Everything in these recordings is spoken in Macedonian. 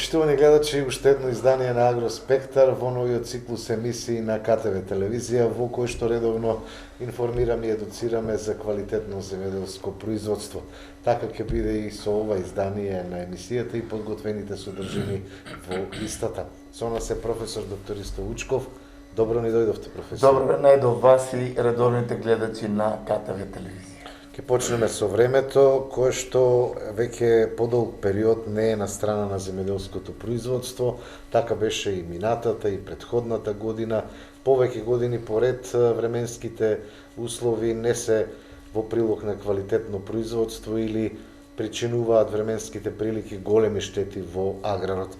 Почитувани гледачи, уште едно издание на Агроспектар во новиот циклус емисии на КТВ телевизија, во кој што редовно информираме и едуцираме за квалитетно земјоделско производство. Така ќе биде и со ова издание на емисијата и подготвените содржини во истата. Со нас е професор доктор Исто Вучков. Добро ни дојдовте, професор. Добро не до вас и редовните гледачи на КТВ телевизија. Ке почнеме со времето, кое што веќе подолг период не е на страна на земјоделското производство, така беше и минатата и претходната година. Повеќе години поред временските услови не се во прилог на квалитетно производство или причинуваат временските прилики големи штети во аграрот.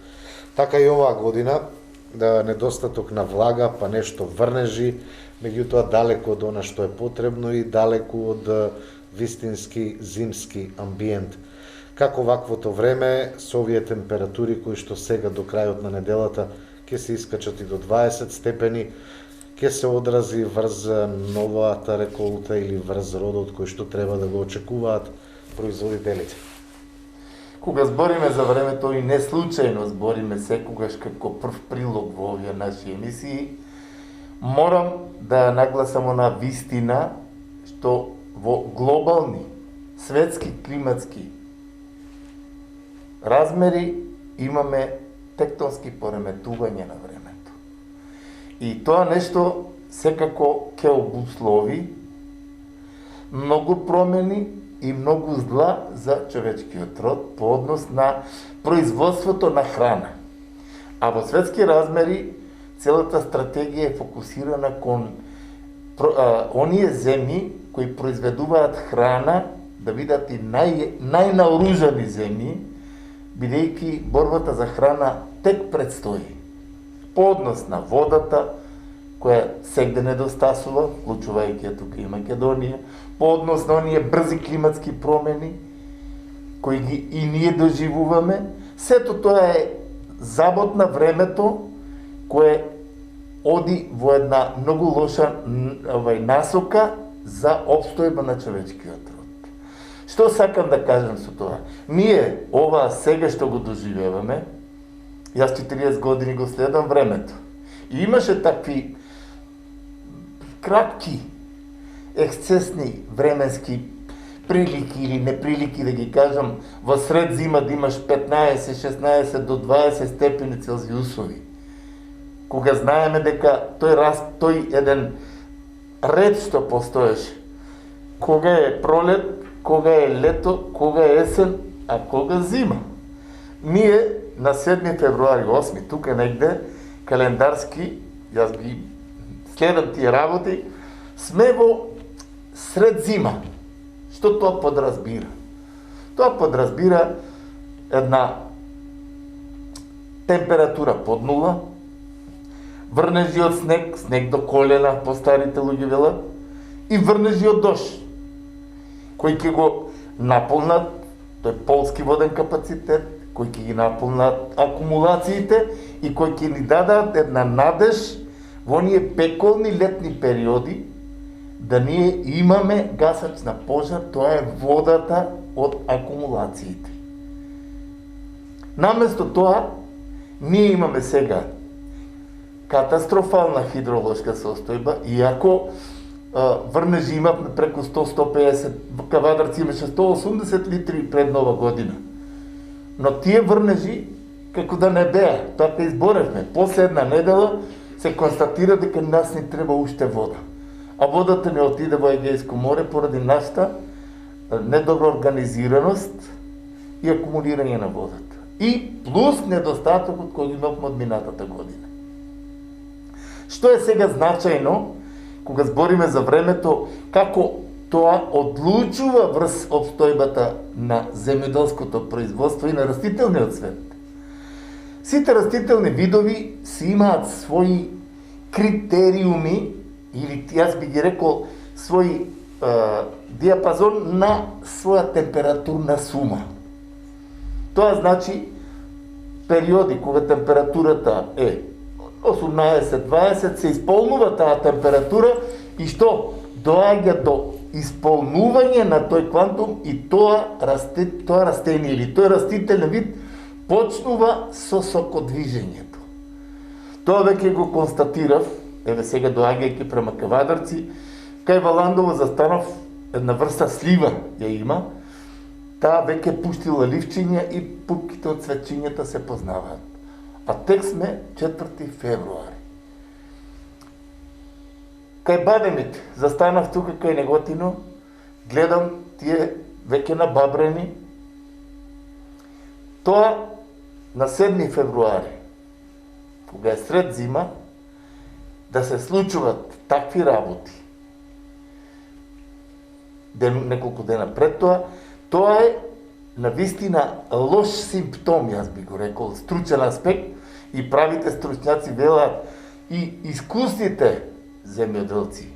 Така и оваа година, недостаток на влага, па нешто врнежи, меѓутоа далеку од она што е потребно и далеку од вистински зимски амбиент. Како ваквото време, со овие температури кои што сега до крајот на неделата ќе се искачат и до 20 степени, ќе се одрази врз новата реколта или врз родот кој што треба да го очекуваат производителите. Кога збориме за времето и не случајно збориме секогаш како прв прилог во овие наши емисии, морам да нагласам на вистина што во глобални, светски, климатски размери имаме тектонски пореметување на времето. И тоа нешто секако ќе обуслови многу промени и многу зла за човечкиот род по однос на производството на храна. А во светски размери целата стратегија е фокусирана кон оние земји кои произведуваат храна да бидат и најнаоружани земји, бидејќи борбата за храна тек предстои. По однос на водата, која сегде недостасува, вклучувајќи тука и Македонија, по однос на оние брзи климатски промени, кои ги и ние доживуваме, сето тоа е забот на времето, кое оди во една многу лоша насока за обстојба на човечкиот род. Што сакам да кажам со тоа? Ние ова сега што го доживеваме, јас 40 години го следам времето. И имаше такви кратки, ексцесни временски прилики или неприлики, да ги кажам, во сред зима да имаш 15, 16 до 20 степени Целзиусови. Кога знаеме дека тој еден ред што постоеше, кога е пролет, кога е лето, кога е есен, а кога зима. Ние на 7 февруари, 8, тука негде, календарски, јас ги следам тие работи, сме во сред зима. Што тоа подразбира? Тоа подразбира една температура под нула, врнежи од снег, снег до колена, по старите луѓе велат, и врнежи од дожд, кои ќе го наполнат, тој полски воден капацитет, кои ќе ги наполнат акумулациите и кои ќе ни дадат една надеж во оние пеколни летни периоди да ние имаме гасач на пожар, тоа е водата од акумулациите. Наместо тоа, ние имаме сега катастрофална хидролошка состојба, иако врнежи имавме преку 100-150, Кавадарци имаше 180 литри пред Нова година. Но тие врнежи, како да не беа, така изборевме. После една недела се констатира дека нас не треба уште вода. А водата не отиде во Егејско море поради нашата недобра организираност и акумулирање на водата. И плюс недостатокот кој имавме од минатата година. Што е сега значајно, кога збориме за времето, како тоа одлучува врз обстојбата на земјоделското производство и на растителниот свет. Сите растителни видови си имаат своји критериуми, или јас би ги рекол свој диапазон на своја температурна сума. Тоа значи периоди кога температурата е 18-20 се исполнува таа температура и што доаѓа до исполнување на тој квантум и тоа растение или тој растителен вид почнува со сокодвижењето. Тоа веќе го констатирав, еве сега доаѓајќи према Кавадарци, кај Валандово застанав, една врста слива ја има, таа веќе пуштила ливчиња и пупките од цвечињата се познаваат. А тек сме 4 февруари. Кај бадемите, застанав тука кај Неготино, гледам тие веќе набабрени. Тоа на 7 февруари, кога е сред зима, да се случуват такви работи, неколку дена пред тоа е навистина лош симптом, јас би го рекол, стручен аспект, и правите стручњаци велат, и искусните земјоделци,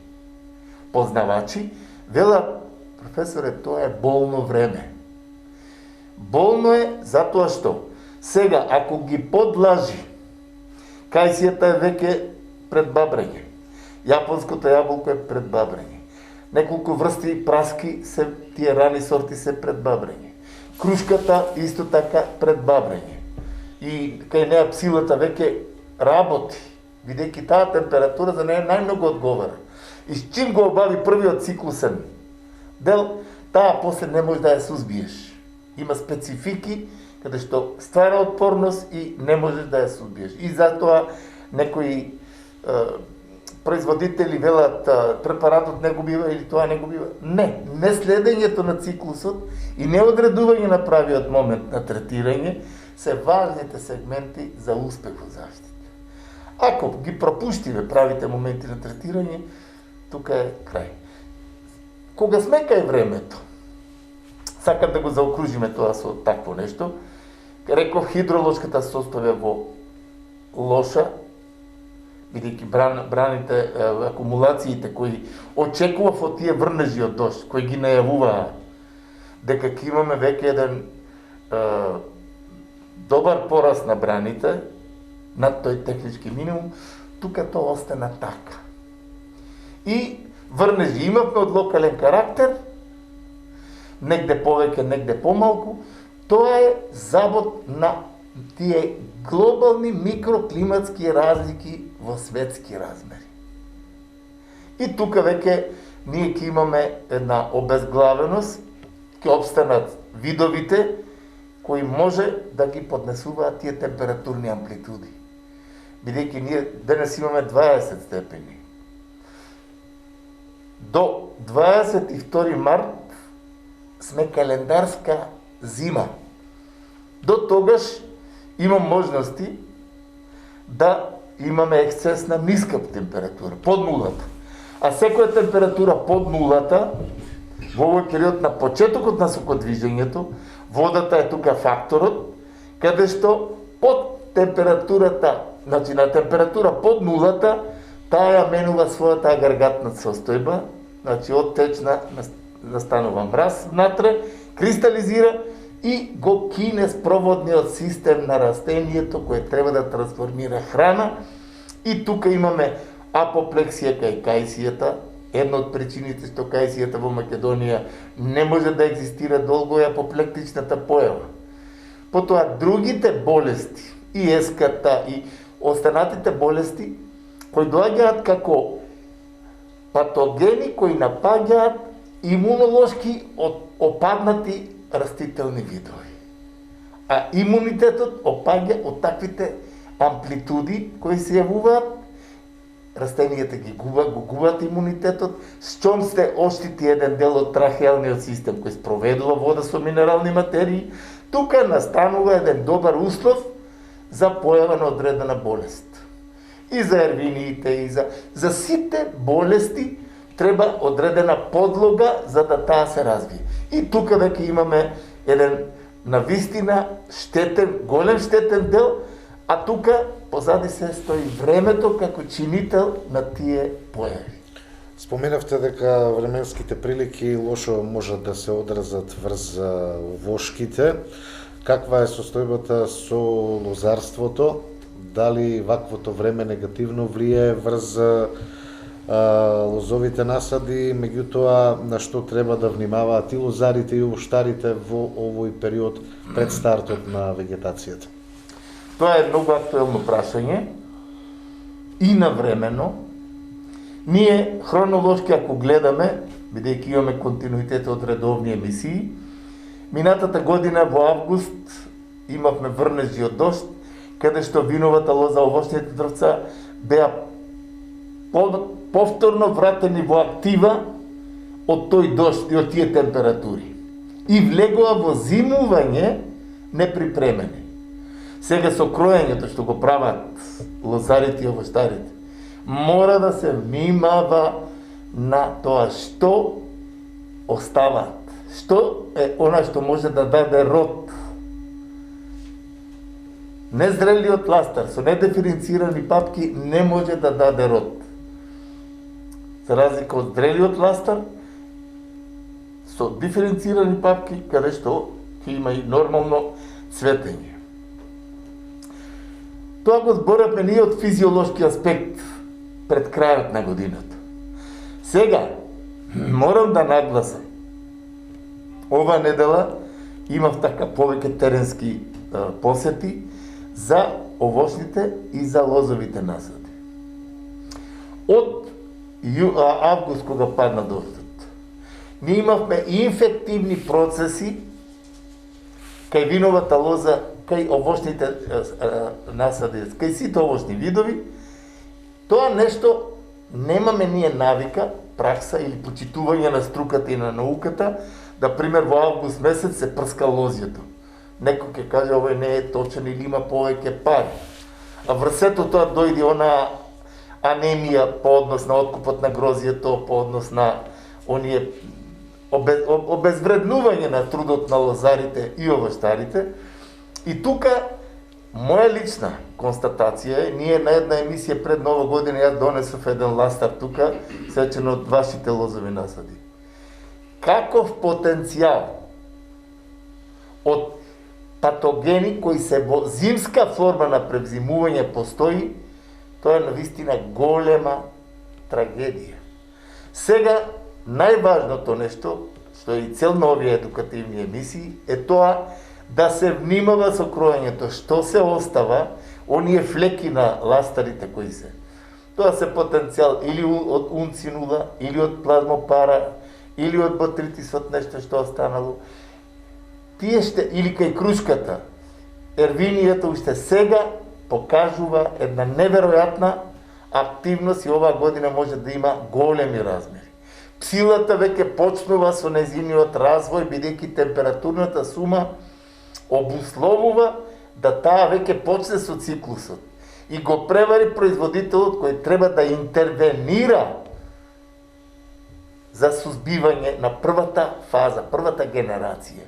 познавачи, велат, професоре, тоа е болно време. Болно е затоа што сега, ако ги подлажи, кајсијата е веќе пред бабрење, јапонското јаболко е пред бабрење, неколку врсти праски се, тие рани сорти се пред бабрење, крушката исто така пред бабрење, и кај неа псилата веќе работи, бидејќи таа температура за неја најмногу одговара. И с чим го обави првиот циклусен дел, таа после не може да ја сузбиеш. Има специфики каде што ствара отпорност и не можеш да ја сузбиеш. И затоа некои производители велат препаратот не го бива или тоа не го бива. Не следењето на циклусот и не одредување на правиот момент на третирање се важните сегменти за успех во заштита. Ако ги пропуштиме правите моменти на третирање, тука е крај. Кога сме кај времето, сакам да го заокружиме тоа со такво нешто, реков хидролошката состојба во лоша, бидејќи браните, акумулациите кои очекував од тие врнежи од дожд, кои ги најавуваа дека ќе имаме веќе еден добар пораст на браните, над тој технички минимум, тука тоа остана така. И врнежи имавме од локален карактер, негде повеќе, негде помалку, тоа е забот на тие глобални микроклиматски разлики во светски размери. И тука веќе ние ќе имаме една обезглавеност, ќе обстанат видовите кои може да ги поднесуваат тие температурни амплитуди. Бидејќи ние денес имаме 20 степени. До 22 март сме календарска зима. До тогаш има можности да имаме ексцесна ниска температура, под нулата. А секоја температура под нулата, во овој период на почетокот на сокодвижењето, водата е тука факторот, каде што под температурата, значи на температура под нулата, таа ја менува својата агрегатна состојба, значи од течна настанува мраз внатре, кристализира и го кине спроводниот систем на растението кое треба да трансформира храна. И тука имаме апоплексија кај кајсијата. Една од причините што кајсијата во Македонија не може да екзистира долго е апоплектичната појава. Потоа другите болести, и еската, и останатите болести, кои доаѓаат како патогени кои напаѓаат имунолошки опаднати растителни видови. А имунитетот опаѓа од таквите амплитуди кои се јавуваат, растенијата го губат имунитетот, шчом сте оштити еден дел од трахеалниот систем кој спроведува вода со минерални материи, тука настанува еден добар услов за појава на одредена болест. И за ервиниите, и за сите болести треба одредена подлога за да таа се развие. И тука веќе имаме еден навистина штетен, голем штетен дел, а тука позади се стои времето како чинител на тие појави. Споменавте дека временските прилики лошо можат да се одразат врз вошките. Каква е состојбата со лозарството? Дали ваквото време негативно влијае врз лозовите насади, меѓутоа на што треба да внимаваат и лозарите и овоштарите во овој период пред стартот на вегетацијата? Тоа е многу актуелно прашање и навремено. Ние хронолошки ако гледаме, бидејќи имаме континуитет од редовни емисии, минатата година во август имавме врнежи од дожд, каде што виновата лоза, овошните дрвца беа повторно вратени во актива од тој дожд и од тие температури. И влегоа во зимување неприпремени. Сега со кроењето што го прават лозарите и овоштарите, мора да се внимава на тоа што оставаат. Што е она што може да даде род. Незрелиот ластар со недиференцирани папки не може да даде род. За разлика од зрелиот ластар со диференцирани папки, каде што ќе има и нормално цветење. Тоа го зборевме ние од физиолошки аспект пред крајот на годината. Сега, морам да нагласам, ова недела имав така повеќе теренски посети за овошните и за лозовите насади. Од август кога падна дождот, ние имавме инфективни процеси кај виновата лоза, кај овошните насади, кај сите овошни видови. Тоа нешто немаме ние навика, пракса или почитување на струката и на науката, да пример во август месец се прска лозјето. Некој ќе каже овој не е точен или има повеќе пари. А врз сето тоа дојде она анемија по однос на откупот на грозјето, по однос на оние обезвреднување на трудот на лозарите и овоштарите. И тука моја лична констатација е, ние на една емисија пред Нова година јас донесов еден ластар тука, сечен од вашите лозови насади. Каков потенцијал од патогени кои се во зимска форма на превзимување постои, тоа е навистина голема трагедија. Сега, најважното нешто, што е и цел на овие едукативни емисии, е тоа да се внимава со кроењето, што се остава, оние флеки на ластарите кои се. Тоа се потенцијал или од унцинула, или од плазмопара, или од ботритисот, нешто што останало. Тие ще, или кај крушката, ервинијата уште сега покажува една неверојатна активност и оваа година може да има големи размери. Псилата веќе почнува со незиниот развој, бидејќи температурната сума обусловува да таа веќе почне со циклусот и го превари производителот кој треба да интервенира за сузбивање на првата фаза, првата генерација.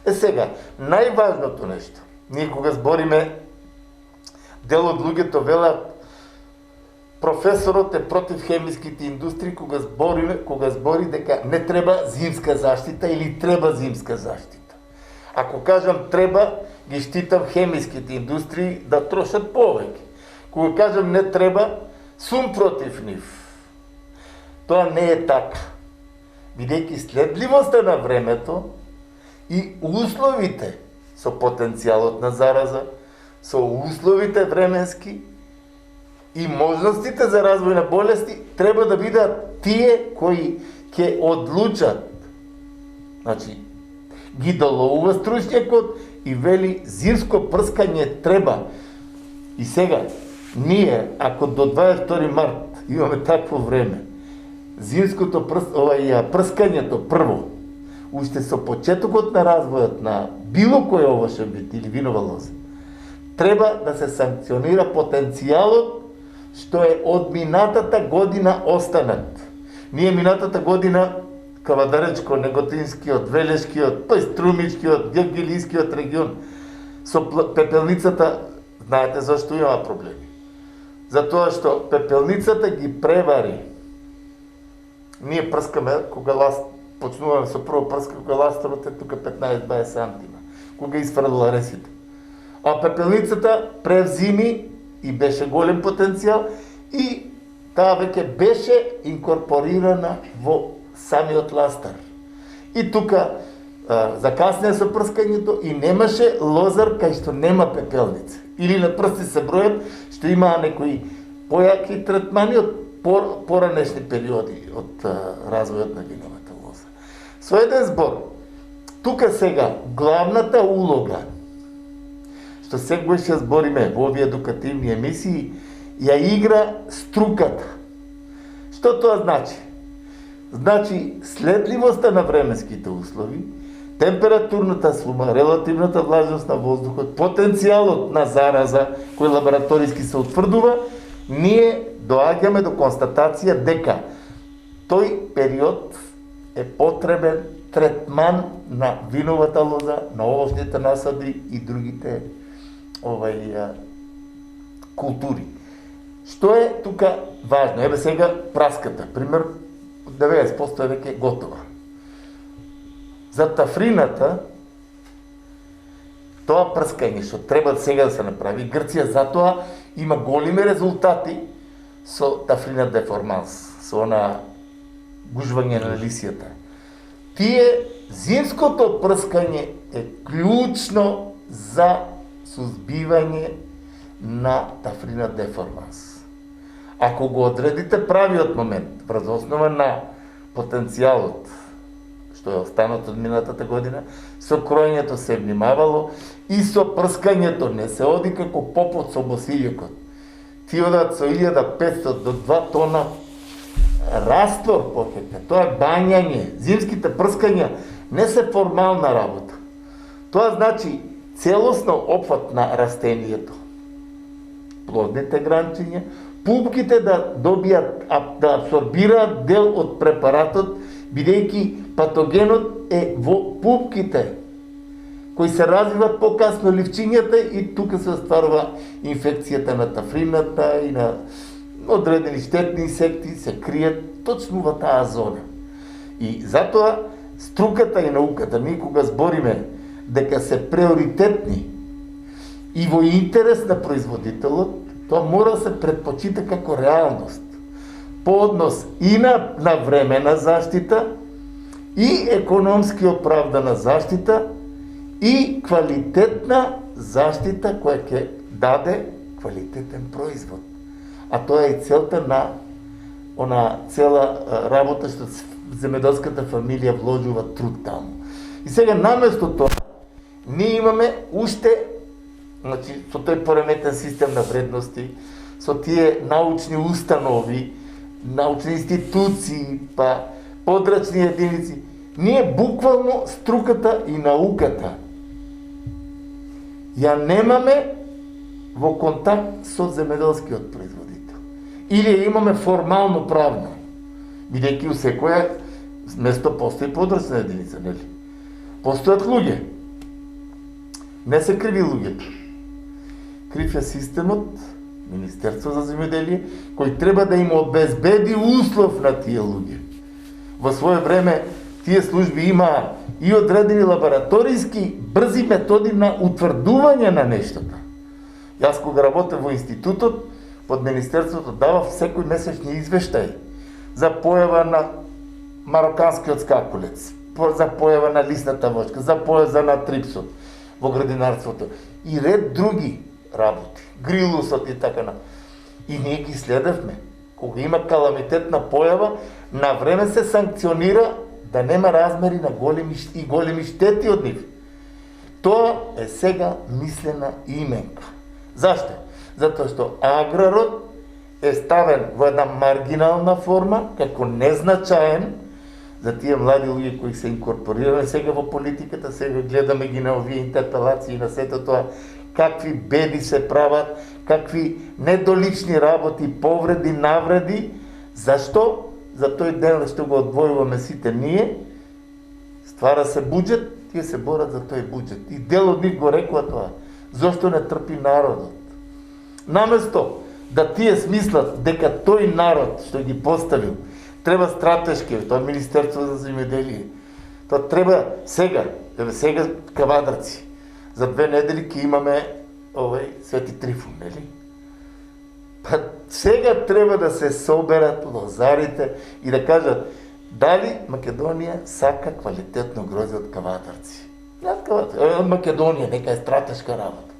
Сега, најважното нешто, ние кога збориме, дел од луѓето велат професорот е против хемиските индустрии кога збори дека не треба зимска заштита или треба зимска заштита. Ако кажам треба, ги штитам хемиските индустрии да трошат повеќе. Кога кажам не треба, сум против нив. Тоа не е така. Бидејќи следливоста на времето и условите со потенцијалот на зараза, со условите временски и можностите за развој на болести треба да бидат тие кои ќе одлучат. Значи, ги доловува стручњакот и вели зимско прскање треба. И сега, ние, ако до 22 март имаме такво време, зимското прскањето прво, уште со почетокот на развојот на било кој овошен вид или винова лоза, треба да се санкционира потенцијалот што е од минатата година останат. Ние минатата година, Кавадаречко, Неготинскиот, Велешкиот, тој Струмичкиот, Гевгелискиот регион, со пепелницата, знаете зашто има проблеми. Затоа што пепелницата ги превари. Ние прскаме, кога почнуваме со прво прска, кога ластарот е тука 15-20 сантима, кога изфрлила ресите. А пепелницата превзими и беше голем потенцијал и таа веќе беше инкорпорирана во самиот ластар. И тука закасне со прскањето и немаше лозар кај што нема пепелница. Или на прсти се бројат што имаа некои појаки третмани од поранешни периоди од развојот на виновата лоза. Со еден збор, тука сега главната улога, што секогаш ја збориме во овие едукативни емисии, ја игра струката. Што тоа значи? Значи следливоста на временските услови, температурната сума, релативната влажност на воздухот, потенцијалот на зараза кој лабораториски се утврдува, ние доаѓаме до констатација дека тој период е потребен третман на виновата лоза, на овошните насади и другите култури. Што е тука важно? Еве сега праската, пример, 90% е веќе готова. За тафрината, тоа прскање што треба сега да се направи, Грција затоа има големи резултати со тафрина деформанс, со она гужвање на лисијата. Зимското прскање е клучно за сузбивање на тафрина деформанс. Ако го одредите правиот момент, врз основа на потенцијалот, што е останат од минатата година, со кројењето се внимавало и со прскањето не се оди како попот со босилјокот. Ти одат со 1500 до 2 тона раствор по хектар. Тоа е бањање. Зимските прскања не се формална работа. Тоа значи целосно опфат на растението. Плодните гранчиња, пупките да добијат, да абсорбираат дел од препаратот, бидејќи патогенот е во пупките, кои се развиват покасно ливчињата и тука се остварува инфекцијата на тафрината и на одредени штетни инсекти се кријат точно во таа зона. И затоа струката и науката, ние кога збориме дека се приоритетни и во интерес на производителот, тоа мора да се предпочита како реалност. По однос и на времена заштита, и економски оправдана заштита, и квалитетна заштита која ќе даде квалитетен производ. А тоа е и целта на она цела работа што земјоделската фамилија вложува труд таму. И сега наместо тоа, ние имаме уште, значи, со тој пореметен систем на вредности, со тие научни установи, научни институции, па подрачни единици, ние буквално струката и науката ја немаме во контакт со земјоделскиот производител. Или ја имаме формално правно, бидејќи у секоја место постои подрачна единица, нели? Постојат луѓе. Не се криви луѓето. Крив е системот, Министерство за земјоделие, кој треба да им обезбеди услов на тие луѓе. Во свое време тие служби имаа и одредени лабораториски брзи методи на утврдување на нештото. Јас кога работев во институтот, под Министерството давав секој месечни извештаи за појава на мароканскиот скакулец, за појава на лисната вочка, за појава на трипсот во градинарството и ред други работи, грилусот и така на. И ние ги следевме. Кога има каламитетна појава, на време се санкционира да нема размери на големи штети од нив. Тоа е сега мислена именка. Зашто? Затоа што аграрот е ставен во една маргинална форма, како незначаен, за тие млади луѓе кои се инкорпорирани сега во политиката, сега гледаме ги на овие интерпелации на сето тоа, какви беди се прават, какви недолични работи, повреди, навреди. Зашто? За тој ден што го одвојуваме сите ние, ствара се буџет, тие се борат за тој буџет. И дел од нив го рекува тоа. Зошто не трпи народот? Наместо да тие смислат дека тој народ што ги поставил треба стратешки, тоа Министерство за земјоделие, тоа треба сега кавадарци. За 2 недели ќе имаме Свети Трифун, нели? Па сега треба да се соберат лозарите и да кажат дали Македонија сака квалитетно грозде од кавадарци. Не од кавадарци, од Македонија, нека е стратешка работа.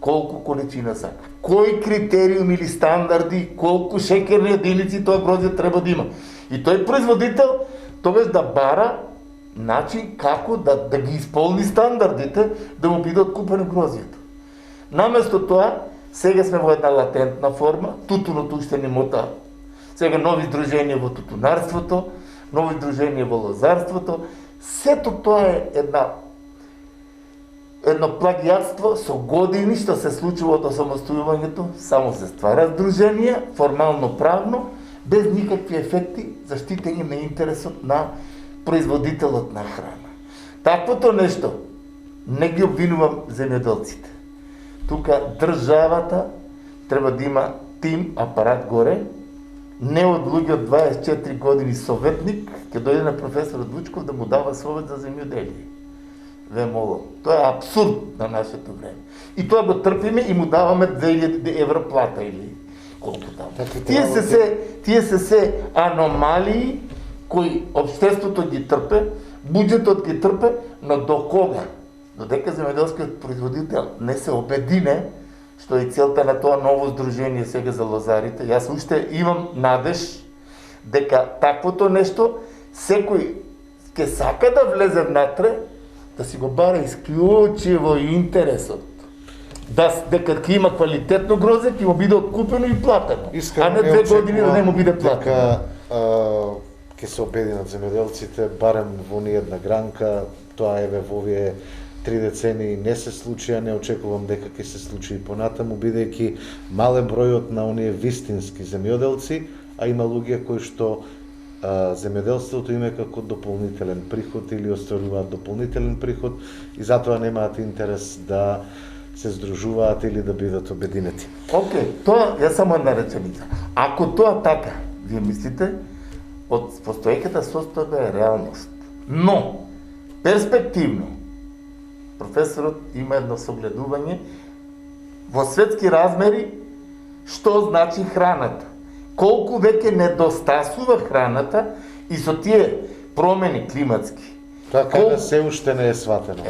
Колку количина сака, кои критериуми или стандарди, колку шекерни единици тоа грозде треба да има. И тој производител тогаш да бара начин како да ги исполни стандардите да му биде откупено грозјето. Наместо тоа, сега сме во една латентна форма, тутуното уште не мота. Сега нови здруженија во тутунарството, нови здруженија во лозарството, сето тоа е едно плагијатство со години што се случува од осамостојувањето, само се ствара здруженија, формално правно, без никакви ефекти за штитење на интересот на производителот на храна. Таквото нешто не ги обвинувам земјоделците. Тука државата треба да има тим, апарат горе, не од луѓе од 24 години советник, ќе дојде на професорот Вучков да му дава совет за земјоделие. Ве молам. Тоа е абсурд на нашето време. И тоа го трпиме и му даваме 2000 евро плата или колку таму. Тие се аномалии кои општеството ги трпе, буџетот ги трпе, но до кога? Додека земјоделскиот производител не се обедине, што е целта на тоа ново здружение сега за лозарите, јас уште имам надеж дека таквото нешто секој ќе сака да влезе внатре, да си го бара исклучиво интересот. Дека ќе има квалитетно грозде, ќе му биде откупено и платено. А не 2 години да не му биде платено. Ќе се обединат земјоделците, барем во ни една гранка, тоа еве во овие 3 децении не се случи, а не очекувам дека ќе се случи и понатаму, бидејќи мале бројот на оние вистински земјоделци, а има луѓе кои што земјоделството има како дополнителен приход или остваруваат дополнителен приход и затоа немаат интерес да се здружуваат или да бидат обединети. Океј, тоа е само една реченица. Ако тоа така, вие мислите, од постоеќата состојба е реалност. Но, перспективно, професорот има едно согледување во светски размери што значи храната. Колку веќе недостасува храната и со тие промени климатски. Така се уште не е сватено.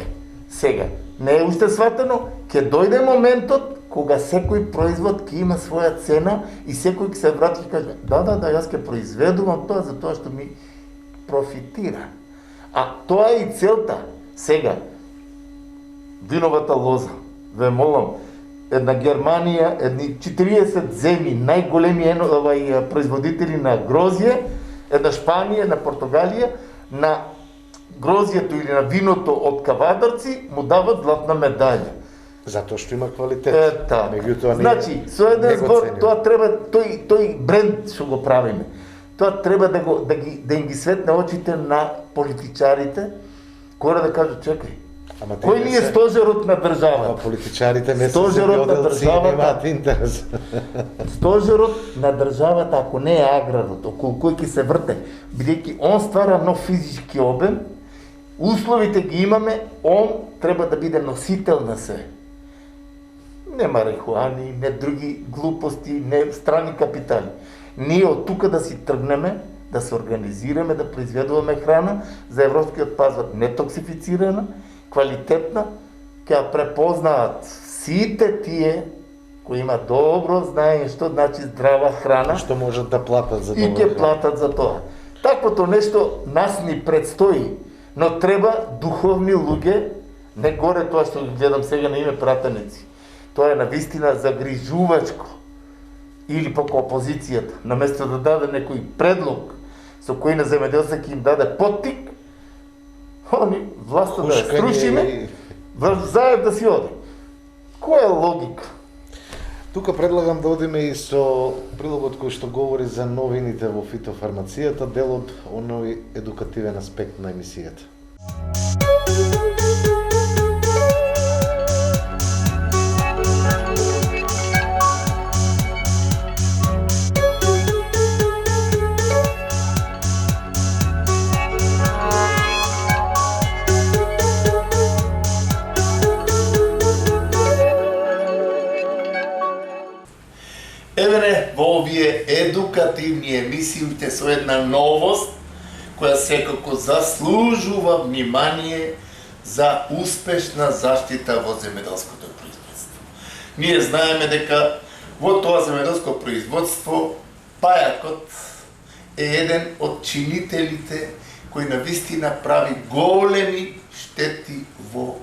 Сега, не е уште сватено, ќе дојде моментот кога секој производ ќе има своја цена и секој ќе се врати и каже да, јас ќе произведувам тоа за тоа што ми профитира. А тоа е и целта. Сега, виновата лоза, ве молам, една Германија, едни 40 земји, најголеми производители на грозје, една Шпанија, една Португалија, на грозјето или на виното од кавадарци му дават златна медаља. Затоа што има квалитет. Меѓутоа значи, со еден збор, тоа треба тој бренд што го правиме. Тоа треба да им ги светне очите на политичарите, кои да кажат чекај. Кој ни е стожерот на државата? Политичарите не се земјоделци, немаат интерес. Стожерот на државата, ако не е аграрот, околу кој ќе се врте, бидејќи он ствара нов физички обем, условите ги имаме, он треба да биде носител на се. Не марихуани, не други глупости, не страни капитали. Ние од тука да си тргнеме, да се организираме, да произведуваме храна за европскиот пазар нетоксифицирана, квалитетна, ќе ја препознаат сите тие кои има добро знаење што значи здрава храна, што можат да платат за и ќе платат за тоа. Таквото нешто нас ни предстои, но треба духовни луѓе, не горе тоа што гледам сега на име пратеници. Тоа е навистина загрижувачко. Или пак опозицијата, наместо да даде некој предлог со кој на земјоделците ќе им даде поттик, они власта да ја струшиме, заед да си оди. Која е логика? Тука предлагам да одиме и со прилогот кој што говори за новините во фитофармацијата, дел од оној едукативен аспект на емисијата. овие едукативни емисиите со една новост, која секако заслужува внимание за успешна заштита во земјоделското производство. Ние знаеме дека во тоа земјоделско производство пајакот е еден од чинителите кој навистина прави големи штети во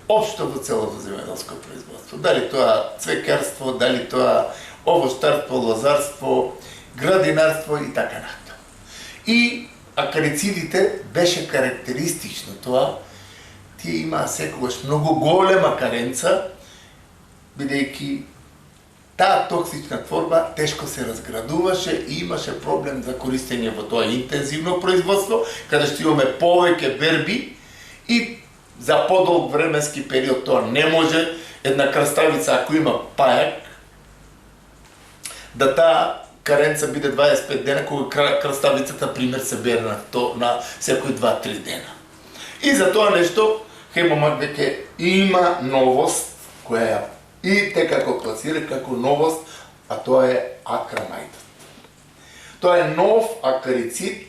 општо во целото земјоделско производство. Дали тоа цвекарство, дали тоа овощарство, лозарство, градинарство и така натаму. И акарицидите беше карактеристично тоа, тие имаа секогаш многу голема каренца, бидејќи таа токсична творба тешко се разградуваше и имаше проблем за користење во тоа интензивно производство, каде што имаме повеќе берби и за подолг временски период тоа не може една краставица ако има пајак да таа каренца биде 25 дена, кога краставицата пример се бере на секој 2-3 дена. И за тоа нешто Хемомак веќе има новост која и те како класира како новост, а тоа е акрамајдот. Тоа е нов акарицид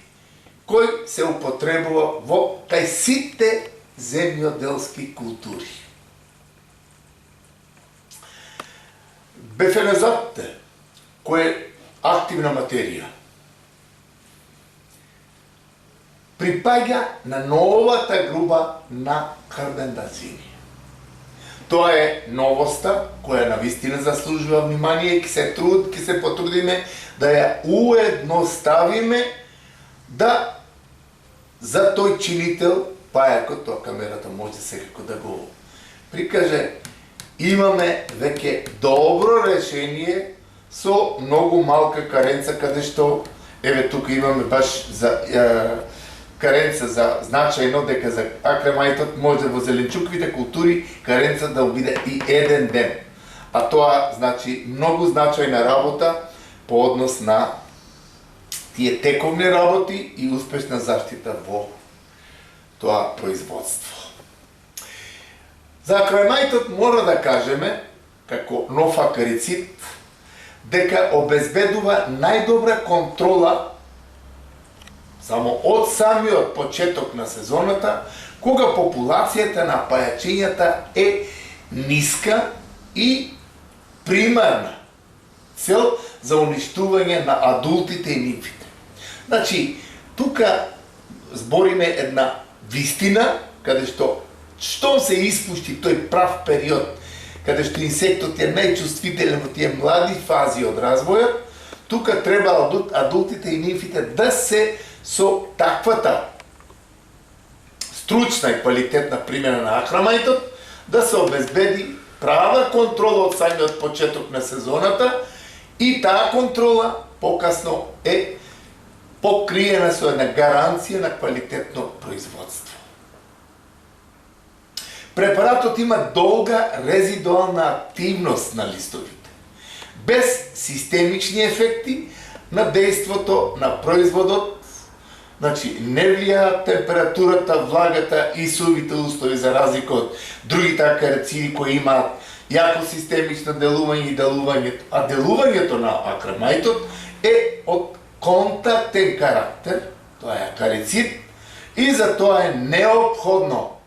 кој се употребува во кај сите земјоделски култури. Бефеназот, кој е активна материја, припаѓа на новата група на карбендазини. Тоа е новоста која навистина заслужува внимание и ќе се потрудиме да ја уедноставиме да за тој чинител пајакот, тоа камерата може секако да го прикаже, имаме веќе добро решение со многу малка каренца, каде што, еве тука имаме баш за каренца за значајно дека за акрамајтот може во зеленчуковите култури каренца да биде и еден ден. А тоа значи многу значајна работа по однос на тие тековни работи и успешна заштита во тоа производство. За акрамајтот мора да кажеме, како нов акарицид, дека обезбедува најдобра контрола само од самиот почеток на сезоната, кога популацијата на пајачињата е ниска и примарна цел за уништување на адултите и нимфите. Значи, тука збориме една вистина, каде што се испушти тој прав период, каде што инсектот е најчувствителен во тие млади фази од развојот, тука треба адултите и нимфите да се со таквата стручна и квалитетна примена на акрамајтот, да се обезбеди права контрола од самиот почеток на сезоната и таа контрола покасно е покриена со една гаранција на квалитетно производство. Препаратот има долга резидуална активност на листовите, без системични ефекти на дејството на производот. Значи, не влијаат температурата, влагата и сувите услови за разлика од другите акарициди кои имаат јако системично делување а делувањето на акрамајтот е од контактен карактер, тоа е акарицид, и за тоа е неопходно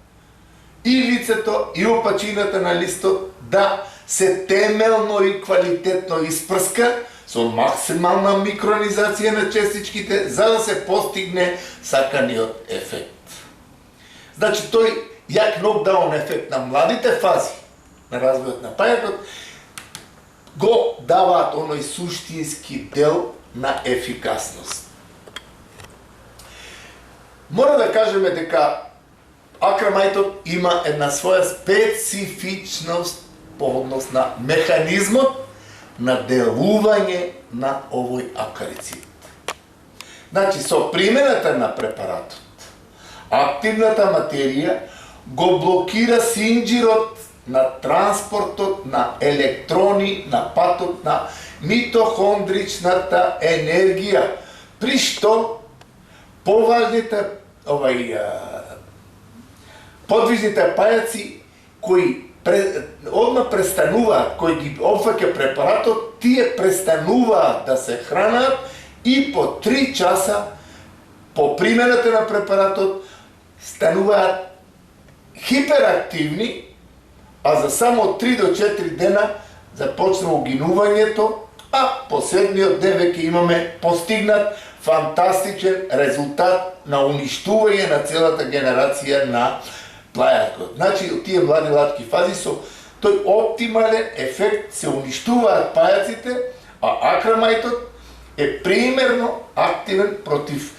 и лицето и опачината на листот да се темелно и квалитетно испрска со максимална микронизација на честичките, за да се постигне саканиот ефект. Значи, тој јак нокдаун ефект на младите фази на развојот на пајакот го даваат оној суштински дел на ефикасност. Мора да кажеме дека акрамајтот има една своја специфичност по однос на механизмот на делување на овој акарицид. Значи, со примената на препаратот, активната материја го блокира синџирот на транспортот на електрони на патот на митохондричната енергија, при што поважните подвижните пајаци кои одма престануваат, кои ги опфаќа препаратот, тие престануваат да се хранат и по 3 часа по примената на препаратот стануваат хиперактивни, а за само 3 до 4 дена започна угинувањето, а последниот ден веќе имаме постигнат фантастичен резултат на уништување на целата генерација на плајакот. Значи, од тие млади латки фази со тој оптимален ефект се уништуваат пајаците, а акрамајтот е примерно активен против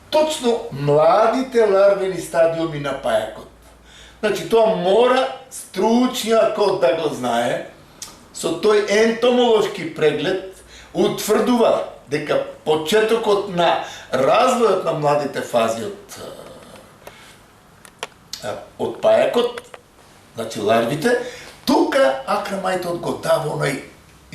точно младите ларвени стадиуми на пајакот. Значи, тоа мора стручњакот да го знае. Со тој ентомолошки преглед утврдува дека почетокот на развојот на младите фази од пајакот, значи ларвите, тука акрамајтот го дава оној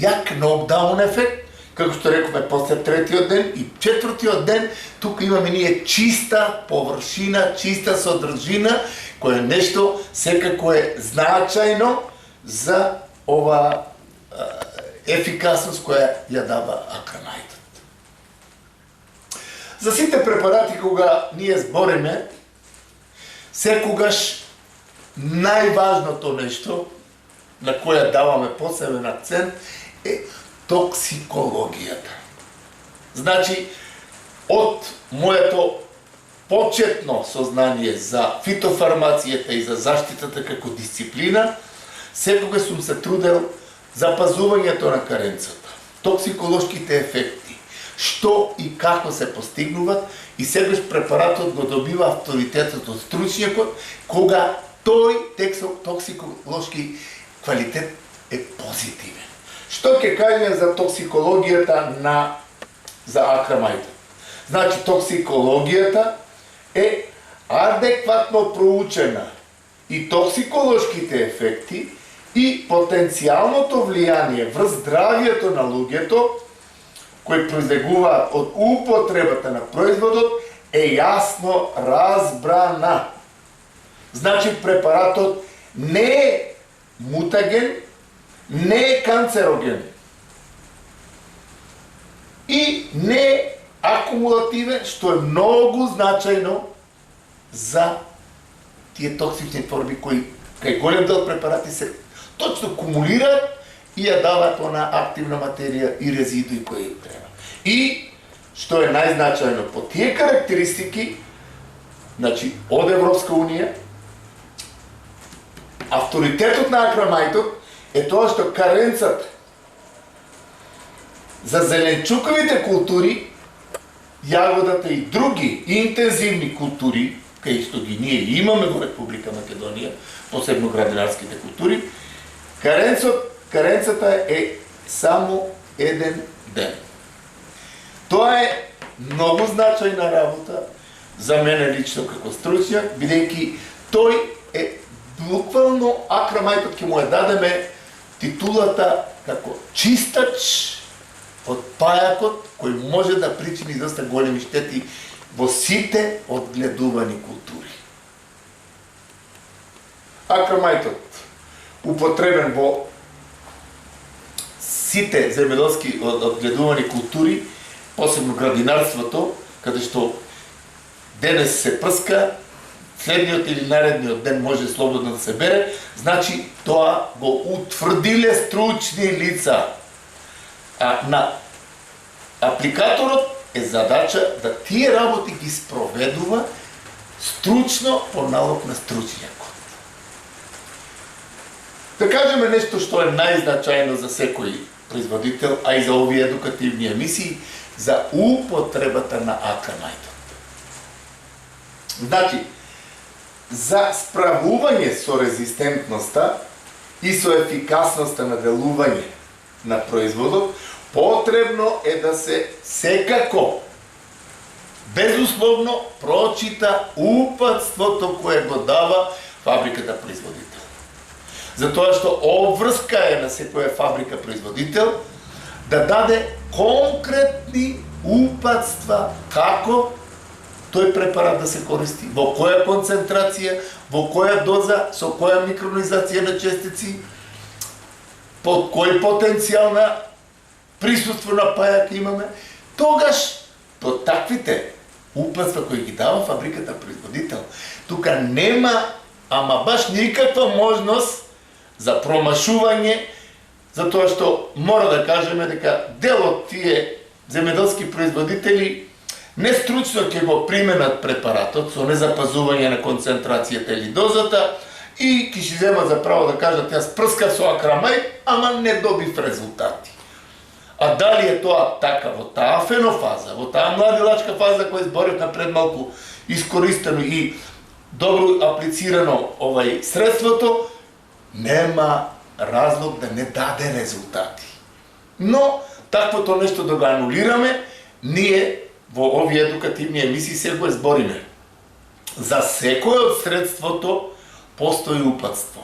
јак нокдаун ефект, како што рековме после 3-тиот ден и 4-тиот ден, тука имаме ние чиста површина, чиста содржина, која е нешто секако е значајно за ова ефикасност која ја дава акрамајтот. За сите препарати кога ние збориме, секогаш најважното нешто на која даваме посебен акцент е токсикологијата. Значи, од моето почетно сознание за фитофармацијата и за заштитата како дисциплина, секогаш сум се трудел за пазувањето на каренцата, токсиколошките ефекти, што и како се постигнуваат, и сегаш препаратот го добива авторитетот од стручњакот, кога тој токсиколошки квалитет е позитивен. Што ќе кажеме за токсикологијата за акрамајтот? Значи, токсикологијата е адекватно проучена и токсиколошките ефекти и потенцијалното влијание врз здравието на луѓето кои произлегуваат од употребата на производот е јасно разбрана. Значи, препаратот не е мутаген, не е канцероген и не е акумулативен, што е многу значајно за тие токсични форми кои кај голем дел препарати се точно кумулираат и ја даваат она активна материја и резидуи кои треба. И што е најзначајно по тие карактеристики, значи од Европска унија, авторитетот на акрамајтот е тоа што каренцата за зеленчуковите култури, јагодата и други интензивни култури, кај што ги ние имаме во Република Македонија, посебно градинарските култури, каренцата е само 1 ден. Тоа е многу значајна работа за мене лично како стручњак, бидејќи тој е буквално акрамајтот ќе му ја дадеме титулата како чистач од пајакот кој може да причини доста големи штети во сите одгледувани култури. Акрамајтот употребен во сите земјоделски одгледувани култури, посебно градинарството, каде што денес се прска, следниот или наредниот ден може слободно да се бере, значи тоа го утврдиле стручни лица. А на апликаторот е задача да тие работи ги спроведува стручно по налог на стручњакот. Да кажеме нешто што е најзначајно за секој производител, а и за овие едукативни емисии, за употребата на акрамајтот. Значи, за справување со резистентноста и со ефикасноста на делување на производот, потребно е да се секако, безусловно, прочита упатството кое го дава фабриката производител. Затоа што обврска е на секоја фабрика производител да даде конкретни упатства како тој препарат да се користи, во која концентрација, во која доза, со која микронизација на честици, под кој потенцијал на присуство на пајак имаме, тогаш под таквите упатства кои ги дава фабриката производител, тука нема ама баш никаква можност за промашување, затоа што мора да кажеме дека дел од тие земјоделски производители нестручно ќе го применат препаратот со незапазување на концентрацијата или дозата и ќе си земат за право да кажат јас прскав со акрамај, ама не добив резултати. А дали е тоа така во таа фенофаза, во таа младилачка фаза која зборив на предмалку, искористено и добро аплицирано средството, нема разлог да не даде резултати. Но таквото нешто да го анулираме, ние во овие едукативни емисии се го збориме. За секој од средството постои упатство.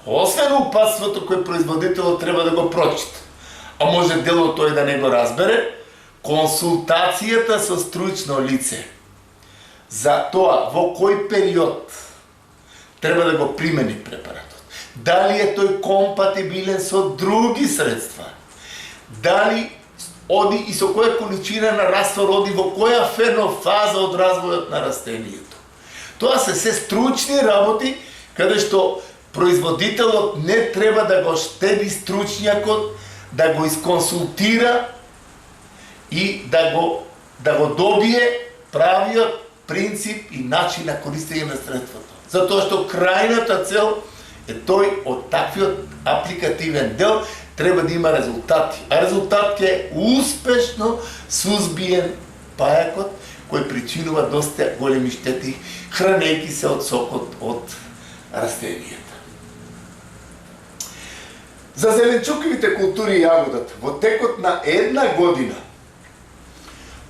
Освен упатството кој производителот треба да го прочита, а може дело тој да не го разбере, консултацијата со стручно лице за тоа во кој период треба да го примени препаратот. Дали е тој компатибилен со други средства? Дали оди и со која количина на раствор оди во која фенофаза од развојот на растението? Тоа се се стручни работи каде што производителот не треба да го штеди стручњакот, да го исконсултира и да го добие правиот принцип и начин на користење на средството. Затоа што крајната цел е тој од таквиот апликативен дел треба да има резултати. А резултат е успешно сузбиен пајакот кој причинува доста големи штети хранејќи се од сокот од растенијата. За зеленчуковите култури и јагодата во текот на една година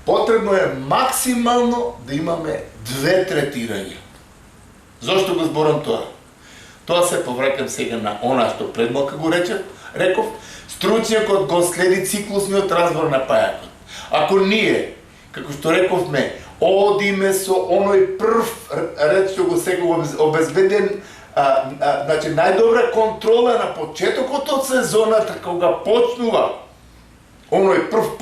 потребно е максимално да имаме 2 третирања. Зошто го зборам тоа? Тоа се повраќам сега на она што предмалку го реков, стручњакот го следи циклусниот разбор на пајакот. Ако ние, како што рековме, одиме со оној прв ред што го секој обезбеден, значи најдобра контрола на почетокот од сезоната кога почнува оној прв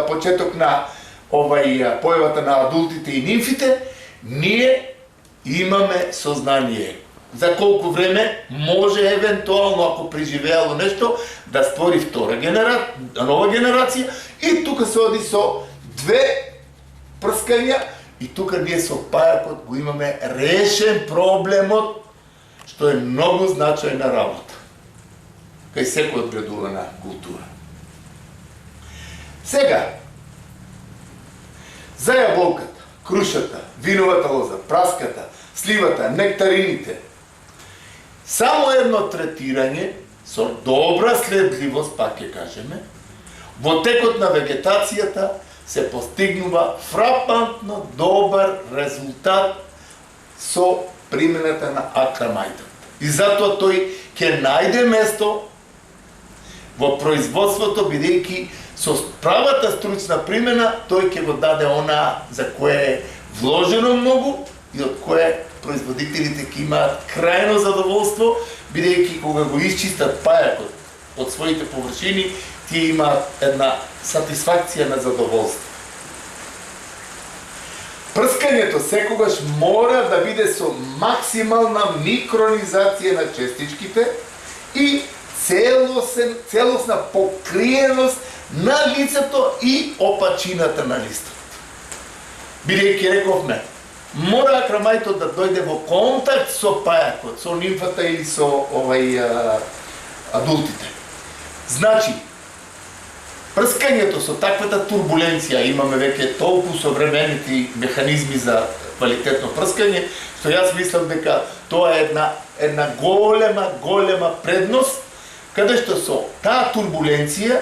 почеток на појавата на адултите и нимфите, ние имаме сознание за колку време може евентуално, ако преживеало нешто, да створи нова генерација и тука се оди со 2 прскања и тука ние со пајакот го имаме решен проблемот, што е многу значајна работа кај секој одбредувана култура. Сега, за јаболката, крушата, виновата лоза, праската, сливата, нектарините, само едно третирање со добра следливост, пак ќе кажеме, во текот на вегетацијата се постигнува фрапантно добар резултат со примената на акрамајдот. И затоа тој ќе најде место во производството, бидејќи со правата стручна примена тој ќе го даде она за кое е вложено многу и од кое производителите ќе имаат крајно задоволство, бидејќи кога го исчистат пајакот од своите површини, тие имаат една сатисфакција на задоволство. Прскањето секогаш мора да биде со максимална микронизација на честичките и целосна покриеност на лицето и опачината на листот. Бидејќи рековме, мора акрамајтот да дојде во контакт со пајакот, со нимфата или со адултите. Значи, прскањето со таквата турбуленција, имаме веќе толку современити механизми за квалитетно прскање, што јас мислам дека тоа е една голема предност, каде што со таа турбуленција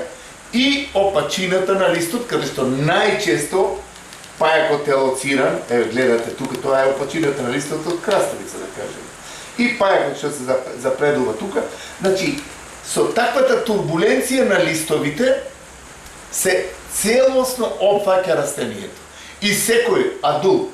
и опачината на листот, каде што најчесто пајакот е лоциран, гледате тука, тоа е опачината на листот од краставица, да кажем. И пајакот што се запредува тука, значи, со таквата турбуленција на листовите се целосно опфаќа растението. И секој адулт,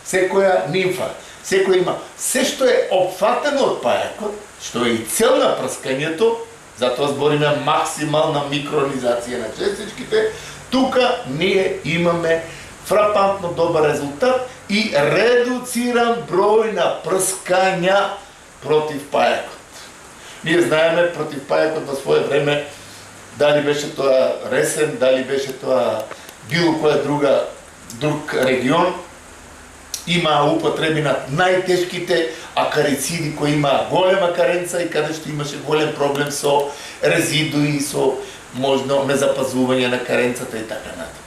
секоја нимфа, секој има, се што е опфатено од пајакот, што е и цел на прскањето, затоа збориме максимална микронизација на честичките, тука ние имаме фрапантно добар резултат и редуциран број на прскања против пајакот. Ние знаеме против пајакот во свое време, дали беше тоа Ресен, дали беше тоа било која друг регион, има употреби на најтешките акарициди кои има голема каренца и каде што имаше голем проблем со резидуи, со можно незапазување на каренцата и така натаму.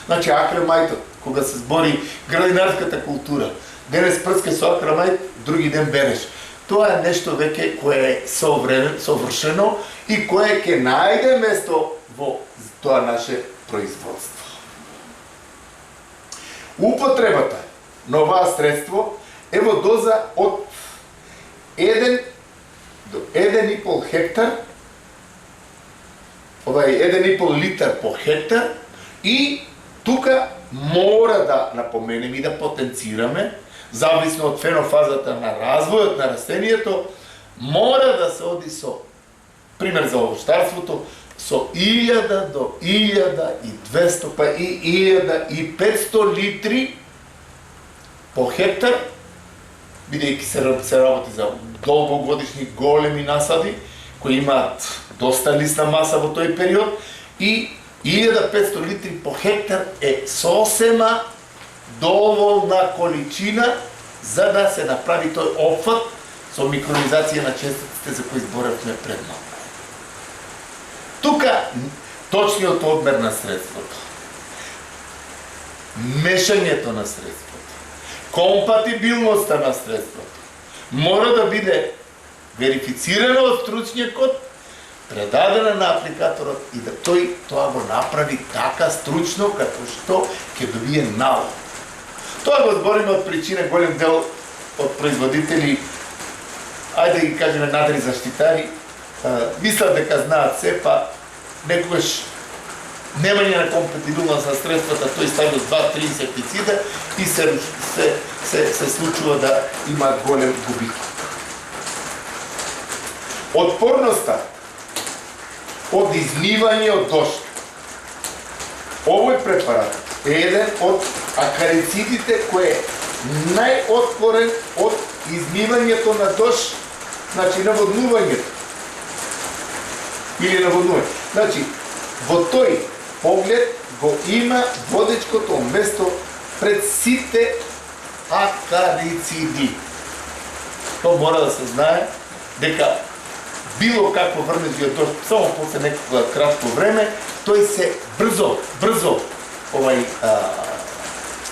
Значи акромајтот, кога се збори градинарската култура, денес прска со акромајт, други ден береш. Тоа е нешто веќе кое е совршено и кое ќе најде место во тоа наше производство. Употребата на оваа средство е во доза од 1 до 1,5 хектар, 1,5 литар по хектар, и тука мора да напоменеме и да потенцираме, зависно од фенофазата на развојот на растението, мора да се оди со, пример за овощарството, со 1000 до 1200 па и 1500 литри по хектар, бидејќи се работи за долгогодишни големи насади, кои имаат доста лисна маса во тој период, и 1500 литри по хектар е сосема доволна количина за да се направи тој опфат со микронизација на честиците за кои зборавме пред малку. Тука точниот одмер на средството, мешањето на средството, компатибилноста на средството мора да биде верифицирано од стручњакот, предадена на апликаторот и да тој тоа го направи така стручно како што ќе добие налог. Тоа го збориме од причина голем дел од производители, ајде да ги кажеме надри заштитари, мислат дека знаат се, па некогаш немање на компатибилност на средствата, тој стави 2-3 инсектицида и се случува да има голем губиток. Отпорноста од измивање од дожд. Овој препарат е еден од акарицидите кој е најотпорен од измивањето на дожд, значи наводнувањето. Или наводнување. Значи, во тој поглед го има водечкото место пред сите акарициди. Тоа мора да се знае дека било какво врнежи од дожд, само после некакво кратко време, тој се брзо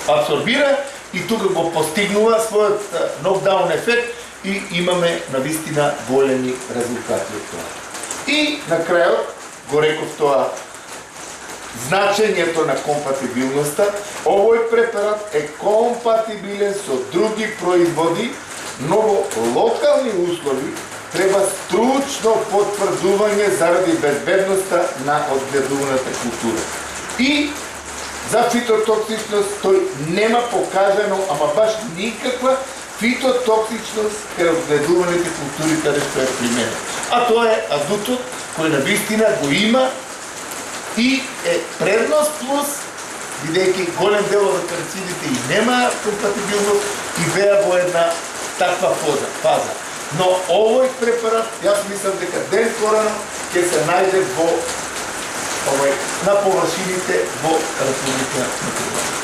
абсорбира и тука го постигнува својот нокдаун ефект и имаме навистина големи резултати од тоа. И на крајот го реков тоа значењето на компатибилноста. Овој препарат е компатибилен со други производи, но во локални услови треба стручно потврдување заради безбедноста на одгледуваната култура. И за фитотоксичност тој нема покажано, ама баш никаква фитотоксичност кај одгледуваните култури каде што е применет. А тоа е адутот кој навистина го има и е предност плюс, бидејќи голем дел од акарицидите и нема компатибилност и беа во една таква фаза. Но овој препарат, јас мислам дека ден порано ќе се најде на површините во Република Македонија.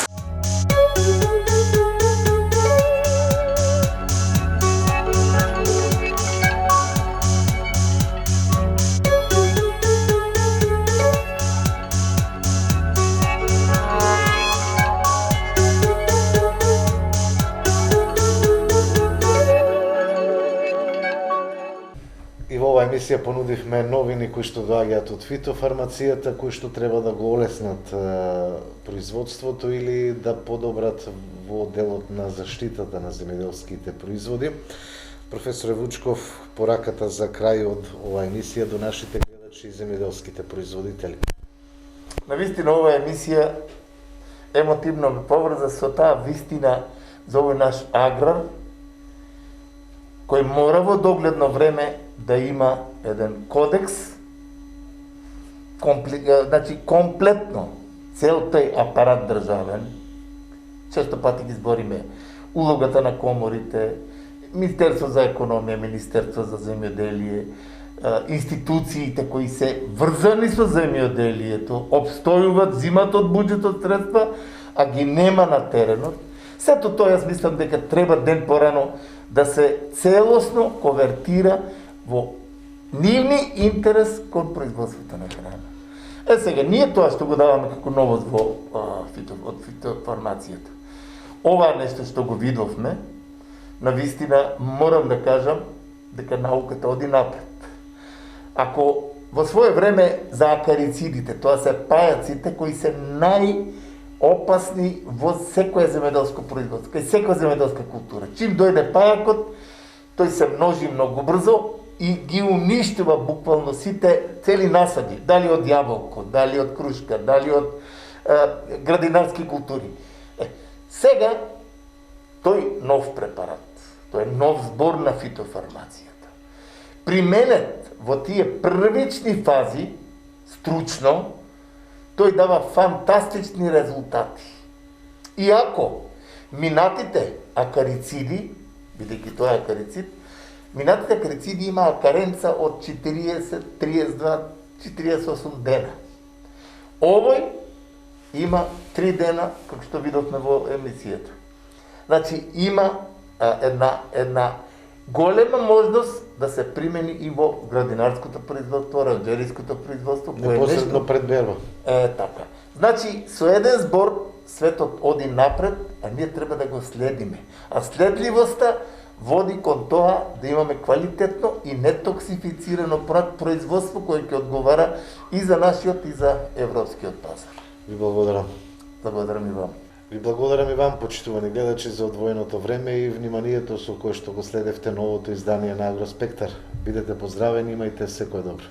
Емисија понудивме новини кои што доаѓаат од фитофармацијата, кои што треба да го олеснат производството или да подобрат во делот на заштитата на земјоделските производи. Професоре Вучков, пораката за крај од оваа емисија до нашите гледачи и земјоделските производители. Навистина оваа емисија емотивно ме поврза со таа вистина за овој наш аграр, кој мора во догледно време да има еден кодекс, значи комплетно цел тој апарат државен, често пати ги збориме улогата на коморите, Министерство за економија, Министерство за земјоделие, институциите кои се врзани со земјоделието, обстојуват, зимат од буџетот средства, а ги нема на теренот. Сето тоа јас мислам дека треба ден порано да се целосно конвертира во нивни интерес кон производството на храна. Сега, ние тоа што го даваме како новост од фитофармацијата. Ова нешто што го видовме, навистина морам да кажам дека науката оди напред. Ако во свое време за акарицидите, тоа се пајаците кои се најопасни во секоја земјоделско производство, кај секоја земјоделска култура. Чим дојде пајакот, тој се множи многу брзо и ги уништува буквално сите цели насади, дали од јаболко, дали од крушка, дали од градинарски култури. Сега тој нов препарат, тој е нов збор на фитофармацијата. Применет во тие првични фази, стручно, тој дава фантастични резултати. Иако минатите акарициди, бидејќи тоа е акарицид, минатите акарициди имаа каренца од 40, 32, 48 дена. Овој има 3 дена, како што видовме во емисијата. Значи, има една голема можност да се примени и во градинарското производство, ранџериското производство, непосредно пред берба. Така. Значи, со еден збор светот оди напред, а ние треба да го следиме. А следливоста води кон тоа да имаме квалитетно и нетоксифицирано производство кој ќе одговара и за нашиот и за европскиот пазар. Ви благодарам. Благодарам и вам. Ви благодарам и вам, почитувани гледачи, за одвоеното време и вниманието со кое што го следевте новото издание на Агроспектар. Бидете поздравени, имајте секое добро.